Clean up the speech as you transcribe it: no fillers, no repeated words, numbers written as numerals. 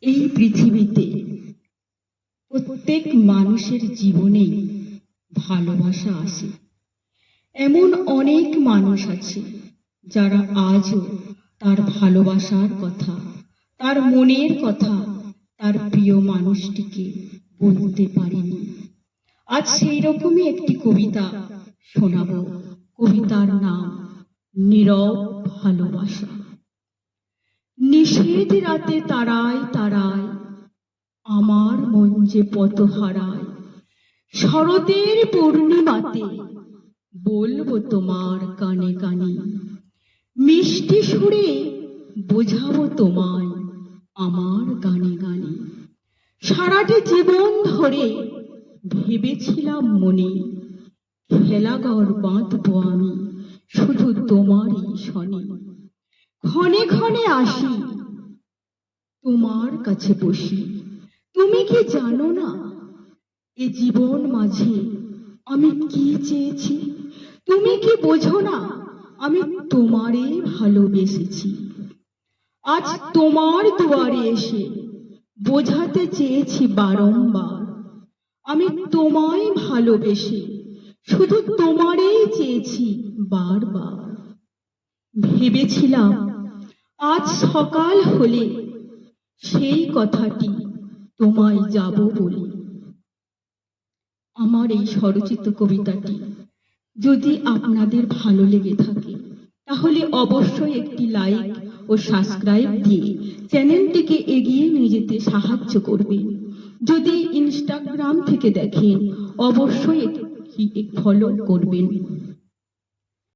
এই পৃথিবীতে প্রত্যেক মানুষের জীবনেই ভালোবাসা আসে। এমন অনেক মানুষ আছে যারা আজও তার ভালোবাসার কথা, তার মনের কথা তার প্রিয় মানুষটিকে বলতে পারেনি। আজ সেই রকমই একটি কবিতা শোনাবো। কবিতার নাম নীরব ভালোবাসা। নিষেধ রাতে তারায় তারায় আমার মন যে পথ হারায়, শরতের পূর্ণিমাতে বলবো তোমার কানে কানে, মিষ্টি সুরে বোঝাবো তোমায় আমার গানে গানে। সারাটি জীবন ধরে ভেবেছিলাম মনে, খেলাঘর বাঁধবো আমি শুধু তোমারই শনে। ক্ষণে ক্ষণে আসি তোমার কাছে বসি, তুমি কি জানো না এ জীবন মাঝে আমি কি চেয়েছি? তুমি কি বোঝো না আমি তোমারে ভালোবেসেছি? আজ তোমার দুয়ারে এসে বোঝাতে চেয়েছি বারংবার, আমি তোমায় ভালোবেসে শুধু তোমারেই চেয়েছি বারবার। ভেবেছিলাম আজ সকাল হলে সেই কথাটি তোমায় যাব বলে। আমার এই স্বরচিত কবিতাটি যদি আপনাদের ভালো লেগে থাকে তাহলে অবশ্যই একটি লাইক ও সাবস্ক্রাইব দিয়ে চ্যানেলটিকে এগিয়ে নিয়ে যেতে সাহায্য করবেন। যদি ইনস্টাগ্রাম থেকে দেখেন অবশ্যই ফলো করবেন।